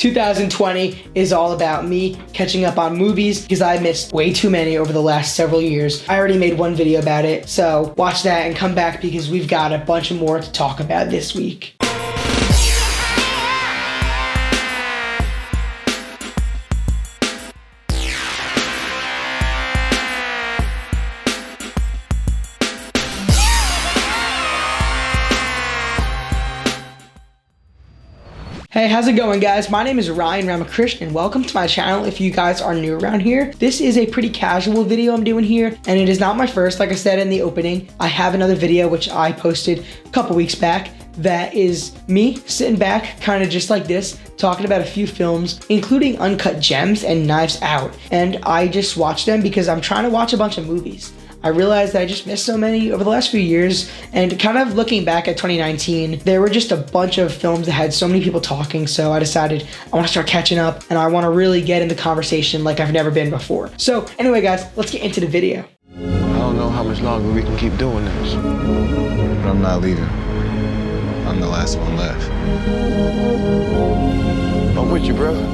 2020 is all about me catching up on movies because I missed way too many over the last several years. I already made one video about it, so watch that and come back because we've got a bunch of more to talk about this week. Hey, how's it going, guys? My name is Ryan Ramakrishnan. Welcome to my channel if you guys are new around here. This is a pretty casual video I'm doing here, and it is not my first. Like I said in the opening, I have another video which I posted a couple weeks back that is me sitting back, kind of just like this, talking about a few films, including Uncut Gems and Knives Out. And I just watched them because I'm trying to watch a bunch of movies. I realized that I just missed so many over the last few years, and kind of looking back at 2019, there were just a bunch of films that had so many people talking, so I decided I want to start catching up, and I want to really get in the conversation like I've never been before. So anyway, guys, let's get into the video. I don't know how much longer we can keep doing this. But I'm not leaving. I'm the last one left. I'm with you, brother.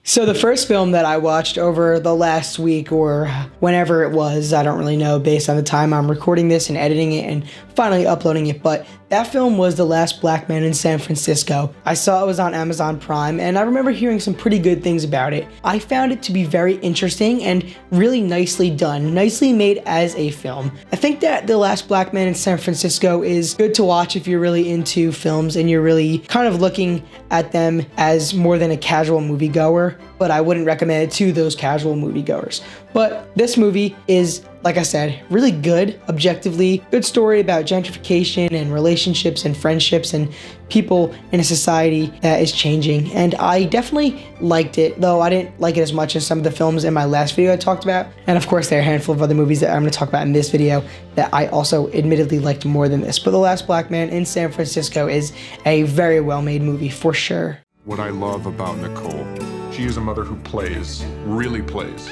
So the first film that I watched over the last week, or whenever it was, I don't really know based on the time I'm recording this and editing it and finally uploading it, but that film was The Last Black Man in San Francisco. I saw it was on Amazon Prime, and I remember hearing some pretty good things about it. I found it to be very interesting and really nicely done, nicely made as a film. I think that The Last Black Man in San Francisco is good to watch if you're really into films and you're really kind of looking at them as more than a casual moviegoer, but I wouldn't recommend it to those casual moviegoers. But this movie is, like I said, really good, objectively. Good story about gentrification and relationships and friendships and people in a society that is changing. And I definitely liked it, though I didn't like it as much as some of the films in my last video I talked about. And of course, there are a handful of other movies that I'm gonna talk about in this video that I also admittedly liked more than this. But The Last Black Man in San Francisco is a very well-made movie for sure. What I love about Nicole, she is a mother who plays, really plays.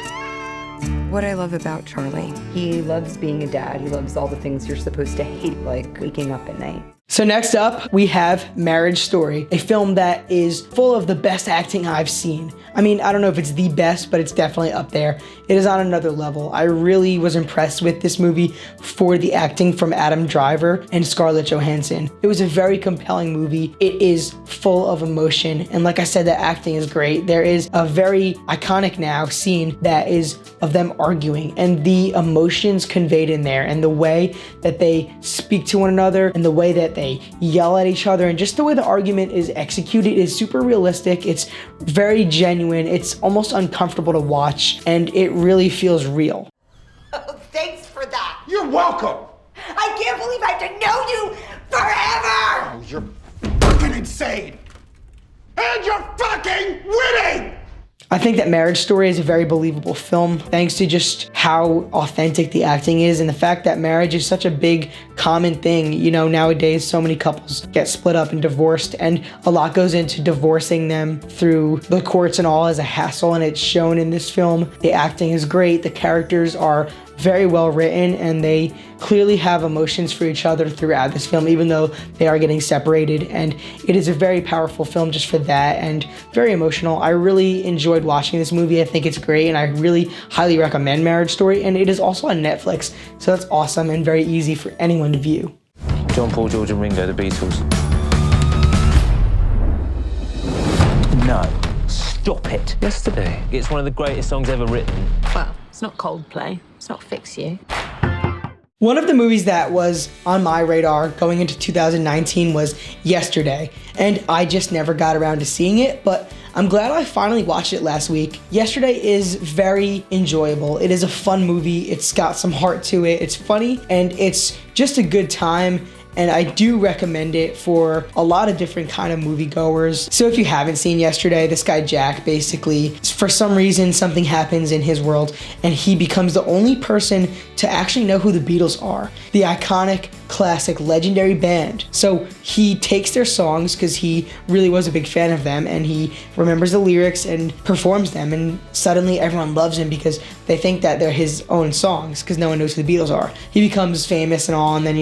What I love about Charlie, he loves being a dad. He loves all the things you're supposed to hate, like waking up at night. So next up, we have Marriage Story, a film that is full of the best acting I've seen. I mean, I don't know if it's the best, but it's definitely up there. It is on another level. I really was impressed with this movie for the acting from Adam Driver and Scarlett Johansson. It was a very compelling movie. It is full of emotion, and like I said, the acting is great. There is a very iconic now scene that is of them arguing, and the emotions conveyed in there, and the way that they speak to one another, and the way that they yell at each other, and just the way the argument is executed is super realistic. It's very genuine. It's almost uncomfortable to watch, and it really feels real. Oh, thanks for that. You're welcome. I can't believe I have to know you forever. Oh, you're fucking insane. And you're fucking winning. I think that Marriage Story is a very believable film, thanks to just how authentic the acting is and the fact that marriage is such a big common thing. You know, nowadays so many couples get split up and divorced, and a lot goes into divorcing them through the courts and all as a hassle, and it's shown in this film. The acting is great, the characters are very well written, and they clearly have emotions for each other throughout this film, even though they are getting separated. And it is a very powerful film just for that, and very emotional. I really enjoyed watching this movie. I think it's great, and I really highly recommend Marriage Story. And it is also on Netflix, so that's awesome and very easy for anyone to view. John, Paul, George and Ringo, the Beatles. No. Stop it. Yesterday. It's one of the greatest songs ever written. Well, it's not Coldplay. It's not Fix You. One of the movies that was on my radar going into 2019 was Yesterday, and I just never got around to seeing it, but I'm glad I finally watched it last week. Yesterday is very enjoyable. It is a fun movie. It's got some heart to it. It's funny, and it's just a good time. And I do recommend it for a lot of different kind of moviegoers. So if you haven't seen Yesterday, this guy Jack, basically, for some reason, something happens in his world, and he becomes the only person to actually know who the Beatles are. The iconic classic, legendary band. So he takes their songs because he really was a big fan of them, and he remembers the lyrics and performs them, and suddenly everyone loves him because they think that they're his own songs because no one knows who the Beatles are. He becomes famous and all, and then,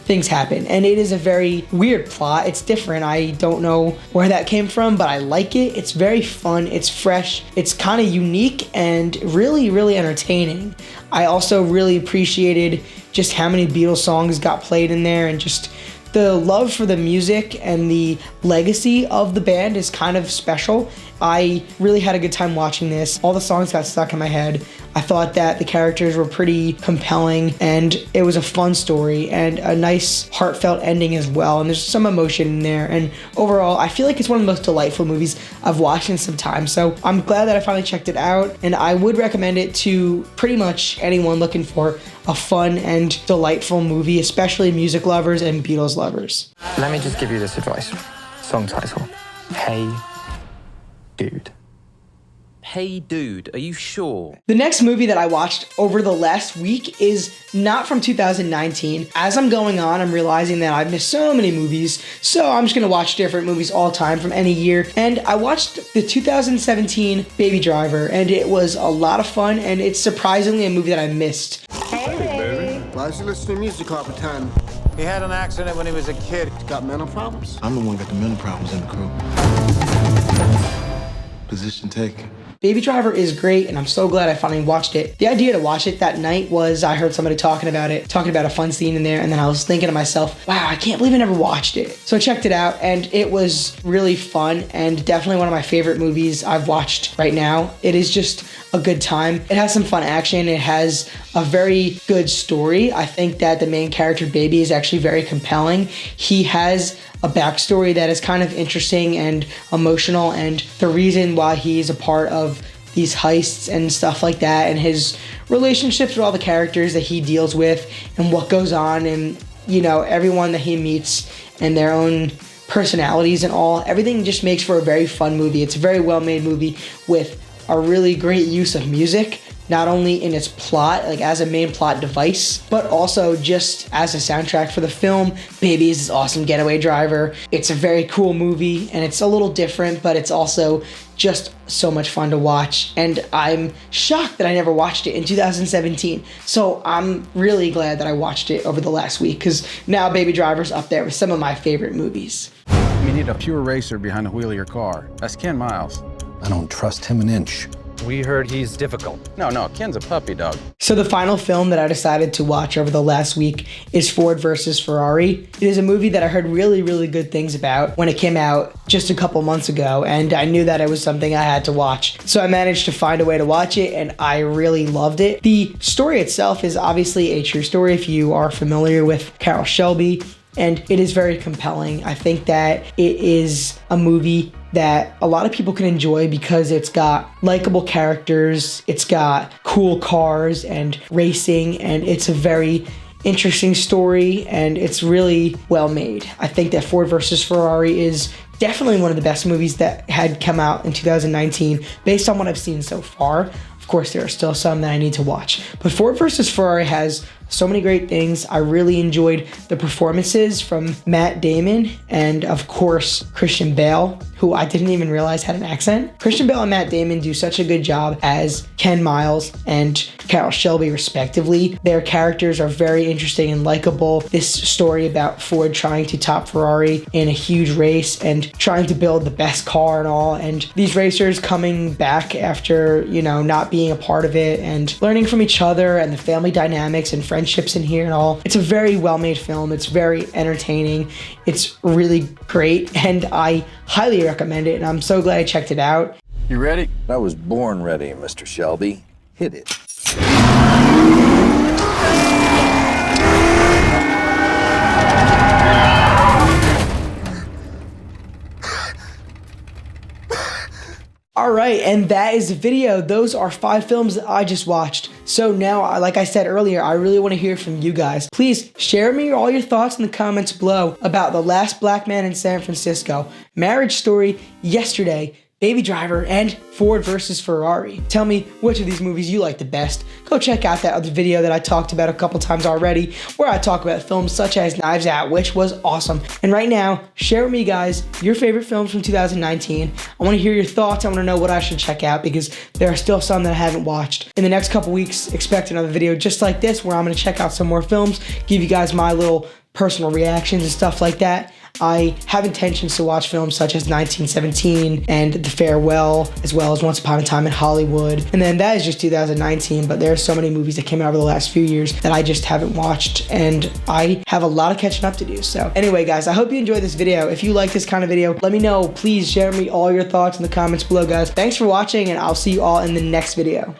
things happen. And it is a very weird plot. It's different. I don't know where that came from, but I like it. It's very fun. It's fresh. It's kind of unique and really, really entertaining. I also really appreciated just how many Beatles songs got played in there, and just the love for the music and the legacy of the band is kind of special. I really had a good time watching this. All the songs got stuck in my head. I thought that the characters were pretty compelling, and it was a fun story and a nice heartfelt ending as well, and there's some emotion in there, and overall I feel like it's one of the most delightful movies I've watched in some time. So I'm glad that I finally checked it out, and I would recommend it to pretty much anyone looking for a fun and delightful movie, especially music lovers and Beatles lovers. Let me just give you this advice. Song title: Hey Dude. Hey dude, are you sure? The next movie that I watched over the last week is not from 2019. As I'm going on, I'm realizing that I've missed so many movies, so I'm just gonna watch different movies all time from any year. And I watched the 2017 Baby Driver, and it was a lot of fun, and it's surprisingly a movie that I missed. Why is he listening to music all the time? He had an accident when he was a kid. He's got mental problems. I'm the one got the mental problems in the crew. Position taken. Baby Driver is great, and I'm so glad I finally watched it. The idea to watch it that night was I heard somebody talking about a fun scene in there, and then I was thinking to myself, wow, I can't believe I never watched it. So I checked it out, and it was really fun, and definitely one of my favorite movies I've watched right now. It is just a good time. It has some fun action. It has a very good story. I think that the main character, Baby, is actually very compelling. He has a backstory that is kind of interesting and emotional, and the reason why he's a part of these heists and stuff like that, and his relationships with all the characters that he deals with, and what goes on, and everyone that he meets and their own personalities and all, everything just makes for a very fun movie. It's a very well made movie with a really great use of music, not only in its plot, like as a main plot device, but also just as a soundtrack for the film. Baby is this awesome getaway driver. It's a very cool movie, and it's a little different, but it's also just so much fun to watch. And I'm shocked that I never watched it in 2017. So I'm really glad that I watched it over the last week, because now Baby Driver's up there with some of my favorite movies. You need a pure racer behind the wheel of your car. That's Ken Miles. I don't trust him an inch. We heard he's difficult. No, Ken's a puppy dog. So the final film that I decided to watch over the last week is Ford versus Ferrari. It is a movie that I heard really, really good things about when it came out just a couple months ago, and I knew that it was something I had to watch. So I managed to find a way to watch it, and I really loved it. The story itself is obviously a true story if you are familiar with Carroll Shelby, and it is very compelling. I think that it is a movie that a lot of people can enjoy because it's got likable characters, it's got cool cars and racing, and it's a very interesting story, and it's really well made. I think that Ford versus Ferrari is definitely one of the best movies that had come out in 2019 based on what I've seen so far. Of course, there are still some that I need to watch, but Ford versus Ferrari has so many great things. I really enjoyed the performances from Matt Damon and, of course, Christian Bale, who I didn't even realize had an accent. Christian Bale and Matt Damon do such a good job as Ken Miles and Carroll Shelby, respectively. Their characters are very interesting and likable. This story about Ford trying to top Ferrari in a huge race and trying to build the best car and all, and these racers coming back after, not being a part of it, and learning from each other, and the family dynamics and friendships in here and all. It's a very well-made film. It's very entertaining. It's really great, and I highly recommend it, and I'm so glad I checked it out. You ready? I was born ready, Mr. Shelby. Hit it. All right, and that is the video. Those are 5 films that I just watched. So now, like I said earlier, I really want to hear from you guys. Please share me all your thoughts in the comments below about The Last Black Man in San Francisco, Marriage Story, Yesterday, Baby Driver, and Ford versus Ferrari. Tell me which of these movies you like the best. Go check out that other video that I talked about a couple times already, where I talk about films such as Knives Out, which was awesome. And right now, share with me, guys, your favorite films from 2019. I want to hear your thoughts. I want to know what I should check out, because there are still some that I haven't watched. In the next couple weeks, expect another video just like this, where I'm going to check out some more films, give you guys my little personal reactions and stuff like that. I have intentions to watch films such as 1917 and The Farewell, as well as Once Upon a Time in Hollywood. And then that is just 2019, but there are so many movies that came out over the last few years that I just haven't watched, and I have a lot of catching up to do. So anyway, guys, I hope you enjoyed this video. If you like this kind of video, let me know. Please share me all your thoughts in the comments below, guys. Thanks for watching, and I'll see you all in the next video.